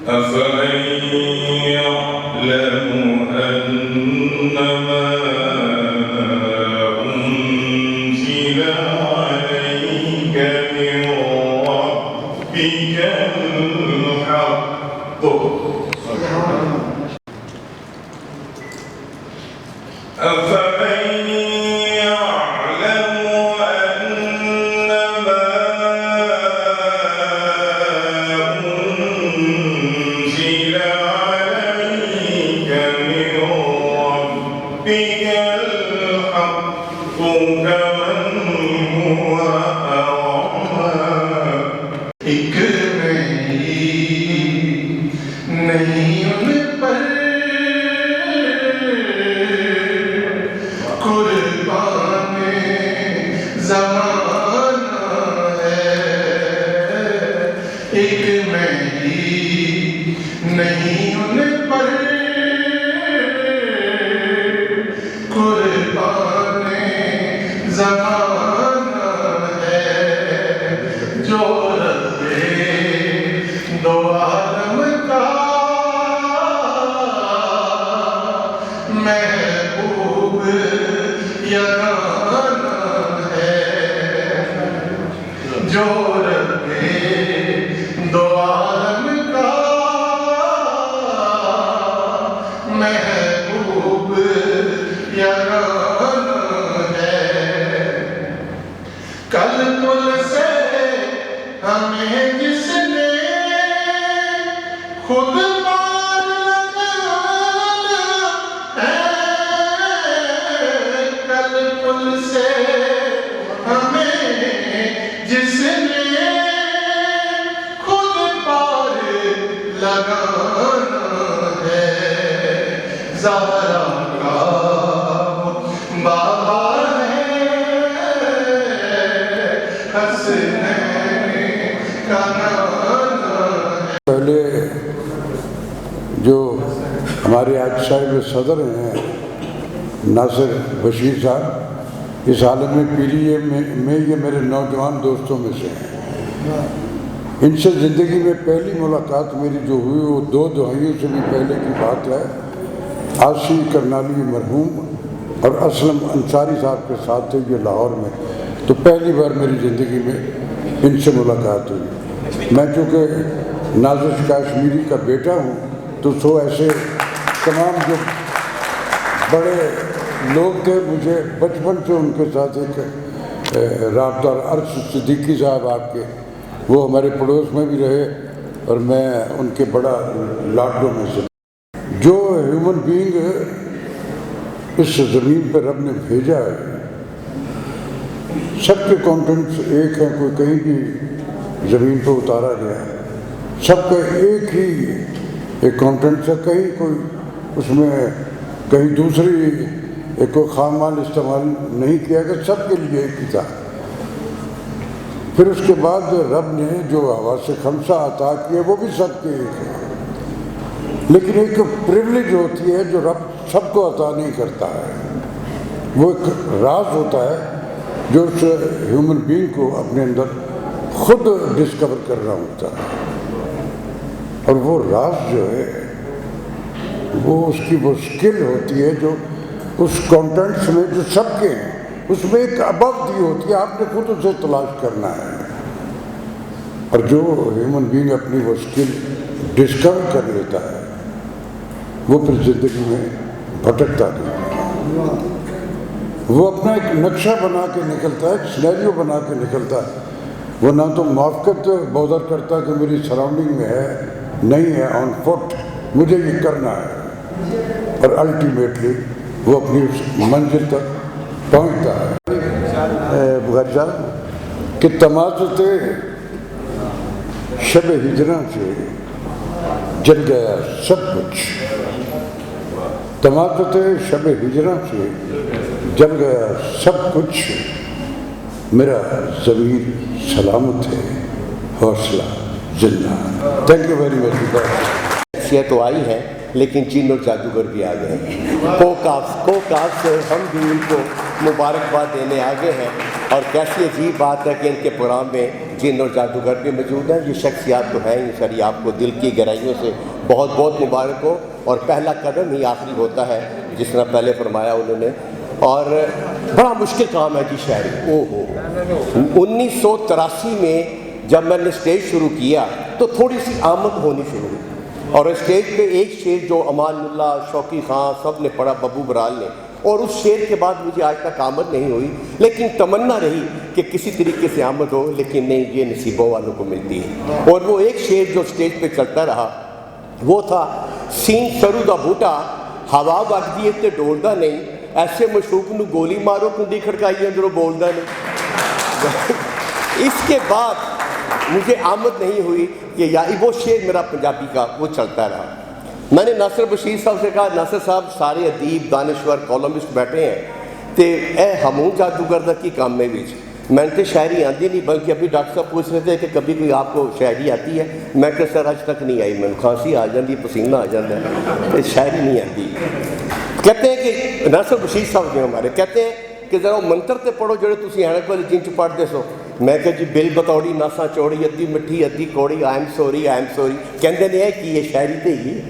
أفمن يعلم أنما أنزل عليك من ربك الحق أفمن يعلم أنما أنزل عليك من ربك الحق كمن هو أعمى ایک نہیں ان پر قربان زمانہ ہے ایک نہیں ان پر قربان زمانہ ہے جو دو عالم کا محبوب یگانہ ہے جو رب دو عالم کا محبوب یگانہ ہے کل کل سے ہمیں جس نے خود مان لگانا ہے کل کل سے ہمیں جس نے خود پار لگانا ہے زہرا کا بابا ہے حسنین کا پہلے جو ہمارے آج صاحب صدر ہیں ناصر بشیر صاحب اس عالم پیری میں یہ میرے نوجوان دوستوں میں سے ہیں ان سے زندگی میں پہلی ملاقات میری جو ہوئی وہ 2 دہائیوں سے بھی پہلے کی بات ہے آسی کرنالی مرحوم اور اسلم انصاری صاحب کے ساتھ تھے یہ لاہور میں تو پہلی بار میری زندگی میں ان سے ملاقات ہوئی میں چونکہ نازش کاشمیری کا بیٹا ہوں تو سو ایسے تمام جو بڑے لوگ تھے مجھے بچپن سے ان کے ساتھ ایک رابطہ عرش صدیقی صاحب آپ کے وہ ہمارے پڑوس میں بھی رہے اور میں ان کے بڑا لاڈلوں میں سے جو ہیومن بینگ اس زمین پہ رب نے بھیجا ہے سب کے کانٹینٹس ایک ہیں کوئی کہیں بھی زمین پہ اتارا گیا ہے سب کا ایک ہی ایک کانٹینٹ ہے کہیں کوئی اس میں کہیں دوسری کوئی خام مال استعمال نہیں کیا گیا سب کے لیے ایک ہی تھا پھر اس کے بعد رب نے جو حواس خمسہ عطا کیے وہ بھی سب کے ایک ہے لیکن ایک پریولیج ہوتی ہے جو رب سب کو عطا نہیں کرتا ہے وہ ایک راز ہوتا ہے جو اس ہیومن بینگ کو اپنے اندر خود ڈسکور کرنا ہوتا ہے اور وہ راز جو ہے وہ اس کی وہ سکل ہوتی ہے جو اس کانٹینٹس میں جو سب کے ہیں اس میں ایک ابو دی ہوتی ہے آپ نے خود اسے تلاش کرنا ہے اور جو ہیومن بینگ اپنی وہ سکل ڈسکور کر لیتا ہے وہ پھر زندگی میں بھٹکتا نہیں وہ اپنا ایک نقشہ بنا کے نکلتا ہے ایک سینیریو بنا کے نکلتا ہے وہ نہ تو موافقت بودر کرتا کہ میری سراؤنڈنگ میں ہے نہیں ہے آن فٹ مجھے یہ کرنا ہے اور الٹیمیٹلی وہ اپنی اس منزل تک پہنچتا ہے بغیر صاحب کہ تمازت شب ہجراں سے جل گیا سب کچھ تمازت شب ہجراں سے جل گیا سب کچھ میرا ضمیر سلامت ہے حوصلہ زندہ تھینک یو ویری مچ حیثیت تو آئی ہے لیکن جن اور جادوگر بھی آ گئے کوکاف سے ہم بھی ان کو مبارکباد دینے آگے ہیں اور کیسی عجیب بات ہے کہ ان کے پروگرام میں جن اور جادوگر بھی موجود ہیں. یہ شخصیات تو ہیں ہی سر، آپ کو دل کی گہرائیوں سے بہت بہت مبارک ہو. اور پہلا قدم ہی آخری ہوتا ہے جس طرح پہلے فرمایا انہوں نے. اور بڑا مشکل کام ہے جی شاعری. 1983 میں جب میں نے اسٹیج شروع کیا تو تھوڑی سی آمد ہونی شروع ہوئی، اور اسٹیج پہ ایک شعر جو امان اللہ، شوقی خان سب نے پڑھا، ببو برال نے، اور اس شعر کے بعد مجھے آج تک آمد نہیں ہوئی. لیکن تمنا رہی کہ کسی طریقے سے آمد ہو، لیکن نہیں، یہ نصیبوں والوں کو ملتی ہے. اور وہ ایک شعر جو اسٹیج پہ چلتا رہا وہ تھا: سین سرو دا بوٹا ہوا وگدی تے ڈولدا نہیں، ایسے مشوق نو گولی مارو کنڈی کھڑکائی اندروں بولدا نہیں. اس کے بعد مجھے آمد نہیں ہوئی کہ یا وہ شعر میرا پنجابی کا وہ چلتا رہا. میں نے ناصر بشیر صاحب سے کہا، ناصر صاحب سارے ادیب، دانشور، کالمسٹ بیٹھے ہیں تے اے ہموں جادوگر دا کی کام میں وچ میں نے شاعری آتی نہیں، بلکہ ابھی ڈاکٹر صاحب پوچھ رہے تھے کہ کبھی کوئی آپ کو شاعری آتی ہے؟ میں کہ سر آج تک نہیں آئی، میں کھانسی آ جاتی، پسینہ آ جاتا ہے، شاعری نہیں آتی. کہتے ہیں کہ ناصر بشیر صاحب جو ہمارے کہتے ہیں کہ ذرا منتر تے پڑھو جڑے تسی اینک والے جن چ پڑھتے سو. میں کہ جی بل بتوڑی ناسا چوڑی، ادھی مٹھی ادھی کوڑی، I am sorry I am sorry. کہندے نے کہ یہ شاعری تے ہی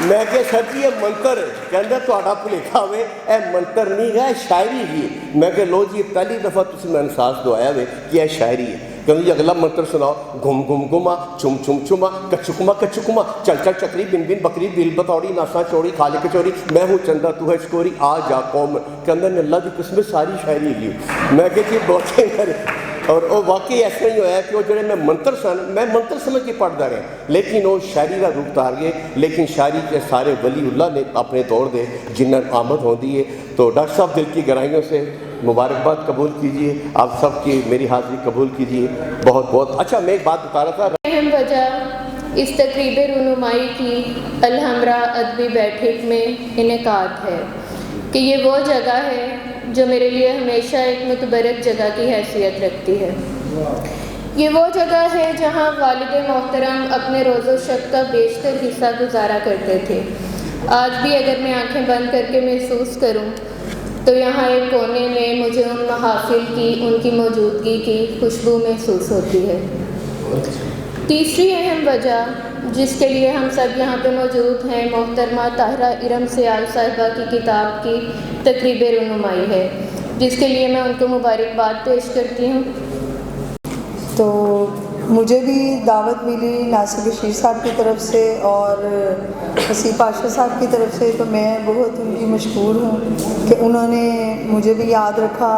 میں کہ سر جی یہ منتر ہے. کہندے تہاڈا بھلیکھا ہوئے، اے منتر نہیں ہے، شاعری ہی. میں کہ لو جی پہلی دفعہ تسی میں احساس دوایا ہوئے کہ یہ شاعری ہے. کہندے جی اگلا منتر سناؤ: گم گم گما چم چم چما کچکما کچکما چل چل چکری بن بن بکری بل بتوڑی ناسا چوڑی کھالے کچوری میں ہوں چندہ تو ہے چکوری آ جا قوم. کہندے نے اللہ کی قسم ساری شاعری ہے. میں کہ جی بہت کرے. اور وہ واقعی ایسا ہی ہوا ہے کہ وہ جڑے میں منتر سمجھ کے پڑھتا رہے، لیکن وہ شاعری کا روپ دار گئے. لیکن شاعری کے سارے ولی اللہ نے اپنے دور دے جنہیں آمد ہوتی ہے. تو ڈاکٹر صاحب دل کی گہرائیوں سے مبارکباد قبول کیجیے، آپ سب کی میری حاضری قبول کیجیے. بہت بہت اچھا. میں ایک بات بتا رہا تھا، اہم وجہ اس تقریب رونمائی کی الحمرا ادبی بیٹھک میں انعقاد ہے کہ یہ وہ جگہ ہے جو میرے لیے ہمیشہ ایک متبرک جگہ کی حیثیت رکھتی ہے. یہ وہ جگہ ہے جہاں والد محترم اپنے روز و شب کا بیشتر حصہ گزارا کرتے تھے. آج بھی اگر میں آنکھیں بند کر کے محسوس کروں تو یہاں ایک کونے میں مجھے ان محافل کی، ان کی موجودگی کی خوشبو محسوس ہوتی ہے. تیسری اہم وجہ جس کے لیے ہم سب یہاں پہ موجود ہیں، محترمہ طاہرہ ارم سیال صاحبہ کی کتاب کی تقریب رونمائی ہے، جس کے لیے میں ان کو مبارکباد پیش کرتی ہوں. تو مجھے بھی دعوت ملی ناصر بشیر صاحب کی طرف سے اور حسین پاشا صاحب کی طرف سے، تو میں بہت ان کی مشکور ہوں کہ انہوں نے مجھے بھی یاد رکھا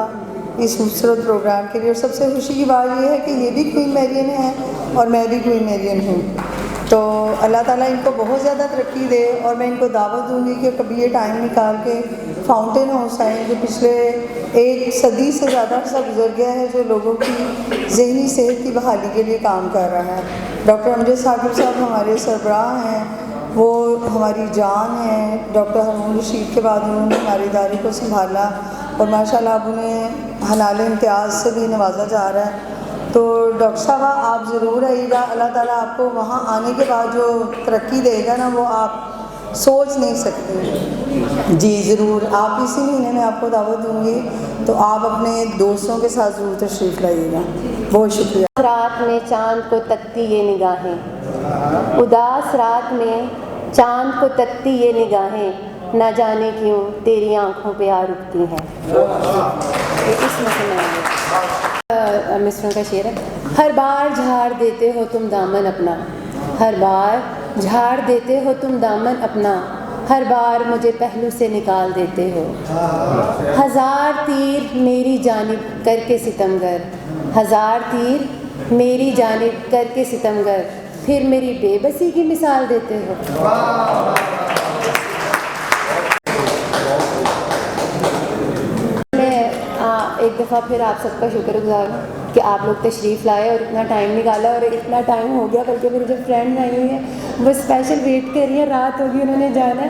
اس خوبصورت پروگرام کے لیے. اور سب سے خوشی کی بات یہ ہے کہ یہ بھی کوئین میرین ہے اور میں بھی کوئین میرین ہوں. تو اللہ تعالیٰ ان کو بہت زیادہ ترقی دے. اور میں ان کو دعوت دوں گی کہ کبھی یہ ٹائم نکال کے فاؤنٹین ہاؤس آئیں، جو پچھلے ایک صدی سے زیادہ عرصہ گزر گیا ہے، جو لوگوں کی ذہنی صحت کی بحالی کے لیے کام کر رہا ہے. ڈاکٹر امجد ثاقب صاحب ہمارے سربراہ ہیں، وہ ہماری جان ہیں. ڈاکٹر ہارون رشید کے بعد انہوں نے ہمارے ادارے کو سنبھالا اور ماشاءاللہ اب انہیں حلال امتیاز سے بھی نوازا جا رہا ہے. تو ڈاکٹر صاحبہ آپ ضرور آئیے گا. اللہ تعالیٰ آپ کو وہاں آنے کے بعد جو ترقی دے گا نا، وہ آپ سوچ نہیں سکتے. جی ضرور، آپ اسی مہینے میں آپ کو دعوت دوں گی، تو آپ اپنے دوستوں کے ساتھ ضرور تشریف لائیے گا. بہت شکریہ. رات میں چاند کو تکتی یہ نگاہیں، اداس رات میں چاند کو تکتی یہ نگاہیں، نہ جانے کیوں تیری آنکھوں پہ آ رکتی ہیں. اس میں سنائیں مصروں کا شعر ہے. ہر بار جھاڑ دیتے ہو تم دامن اپنا، ہر بار جھاڑ دیتے ہو تم دامن اپنا، ہر بار مجھے پہلو سے نکال دیتے ہو. ہزار تیر میری جانب کر کے ستمگر، ہزار تیر میری جانب کر کے ستمگر، پھر میری بے بسی کی مثال دیتے ہو. ایک دفعہ پھر آپ سب کا شکر گزار ہوں کہ آپ لوگ تشریف لائے اور اتنا ٹائم نکالا. اور اتنا ٹائم ہو گیا بلکہ میری جو فرینڈ آئی ہوئی ہیں وہ اسپیشل ویٹ کر رہی ہیں، رات ہوگی انہوں نے جانا ہے.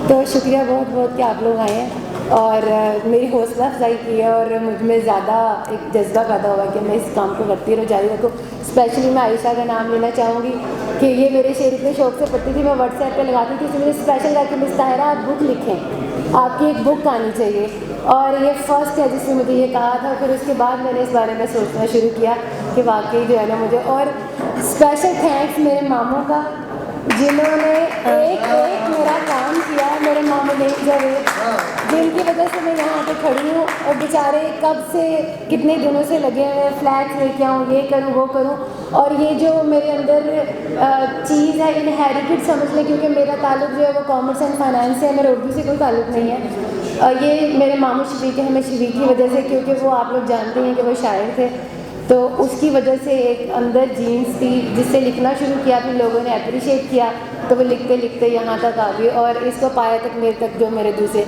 تو شکریہ بہت بہت کہ آپ لوگ آئے ہیں اور میری حوصلہ افزائی کی ہے اور مجھ میں زیادہ ایک جذبہ پیدا ہوا کہ میں اس کام کو کرتی رہوں، جاری رکھوں. اسپیشلی میں عائشہ کا نام لینا چاہوں گی کہ یہ میرے شعر اتنے شوق سے پڑھتی تھی، میں واٹس ایپ پہ لگاتی تھی، اس نے مجھے اسپیشل کہا کہ مس طاہرہ آپ بک لکھیں، آپ کی ایک بک آنی چاہیے. اور یہ فرسٹ ہے جس نے مجھے یہ کہا تھا. پھر اس کے بعد میں نے اس بارے میں سوچنا شروع کیا کہ واقعی جو ہے نا مجھے. اور اسپیشل تھینکس میرے ماموں کا جنہوں نے ایک میرا کام کیا. میرے ماموں نے جاوید جن کی وجہ سے میں یہاں پہ کھڑی ہوں, اور بیچارے کب سے کتنے دنوں سے لگے ہوئے ہیں فلیٹس لے کے آؤں, یہ کروں وہ کروں. اور یہ جو میرے اندر چیز ہے انہیریٹڈ سمجھ لیں, کیونکہ میرا تعلق جو ہے وہ کامرس اینڈ فائنانس سے ہے, میرا اردو سے کوئی تعلق نہیں ہے. یہ میرے ماموں شفیق ہیں, ہمیں شفیق کی وجہ سے, کیونکہ وہ آپ لوگ جانتے ہیں کہ وہ شاعر تھے, تو اس کی وجہ سے ایک اندر جینس تھی جس سے لکھنا شروع کیا. پھر لوگوں نے اپریشیٹ کیا تو وہ لکھتے لکھتے یہاں تک آ گئے, اور اس کو پایا تک میرے تک جو میرے دوسرے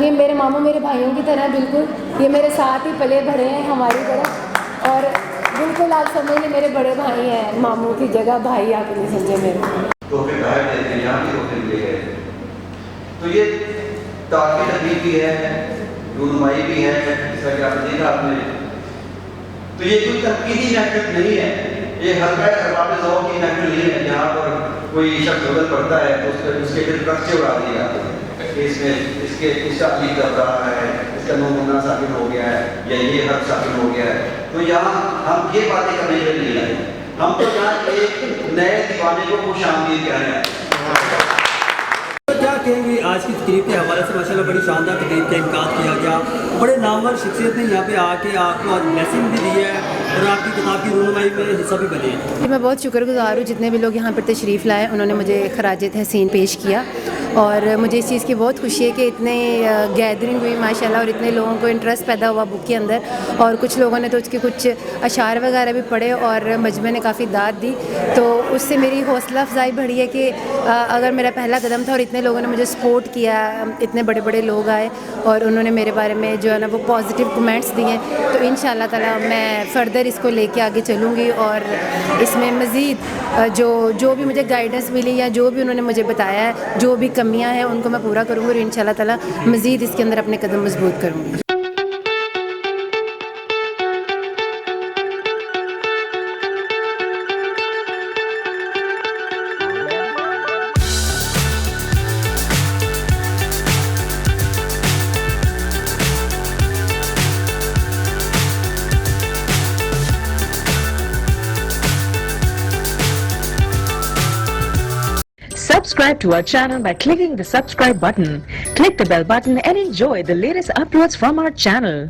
یہ میرے ماموں میرے بھائیوں کی طرح بالکل, یہ میرے ساتھ ہی پلے بھرے ہیں ہماری طرح. اور بالکل آپ سمجھ لیں میرے بڑے بھائی ہیں, ماموں کی جگہ بھائی آپ نہیں سمجھے میرے. تو پھر باہر دیتے ہیں یہاں بھی ہوتے ملے گئے. تو یہ تاکہ تحقیق بھی ہے, رونمائی بھی ہے, جس طرح کہ آپ نے دیکھا آپ نے. تو یہ کوئی تنقیدی محفل نہیں ہے, یہ حلقہ ارباب ذوق کی محفل نہیں ہے جہاں پر کوئی شخص ضرورت پڑتا ہے تو اس کے پھر پرچے اڑا دیے جاتے ہیں کہ اس میں اس کے اس کا علی کر رہا ہے, اس کا نو منا ثابت ہو گیا ہے, یا یہ حق ثابت ہو گیا ہے. تو یہاں ہم یہ باتیں کرنے کے لیے نہیں آئے, ہم تو یہاں ایک نئے دیوانے کو خوش آمدید کہہ رہے ہیں. کیا کہیں گے آج کی تقریب کے حوالے سے؟ ماشاءاللہ بڑی شاندار تقریب کا انعقاد کیا گیا, بڑے نامور شخصیت نے یہاں پہ آ کے آپ کو بلیسنگ بھی دی ہے اور آپ کی کتاب کی رونمائی میں حصہ بھی بنے. میں بہت شکر گزار ہوں جتنے بھی لوگ یہاں پر تشریف لائے, انہوں نے مجھے خراج تحسین پیش کیا, اور مجھے اس چیز کی بہت خوشی ہے کہ اتنے گیدرنگ ہوئی ماشاءاللہ, اور اتنے لوگوں کو انٹرسٹ پیدا ہوا بک کے اندر, اور کچھ لوگوں نے تو اس کے کچھ اشعار وغیرہ بھی پڑھے, اور مجمع نے کافی داد دی. تو اس سے میری حوصلہ افزائی بڑھی ہے کہ اگر میرا پہلا قدم تھا اور اتنے لوگوں نے مجھے سپورٹ کیا, اتنے بڑے بڑے لوگ آئے اور انہوں نے میرے بارے میں جو ہے نا وہ پازیٹیو کمنٹس دیے, تو انشاءاللہ تعالیٰ میں فردر اس کو لے کے آگے چلوں گی, اور اس میں مزید جو بھی مجھے گائیڈنس ملی یا جو بھی انہوں نے مجھے بتایا ہے, جو بھی کمیاں ہیں ان کو میں پورا کروں گی, اور انشاءاللہ تعالیٰ مزید اس کے اندر اپنے قدم مضبوط کروں گی. Subscribe to our channel by clicking the subscribe button. Click the bell button and enjoy the latest uploads from our channel.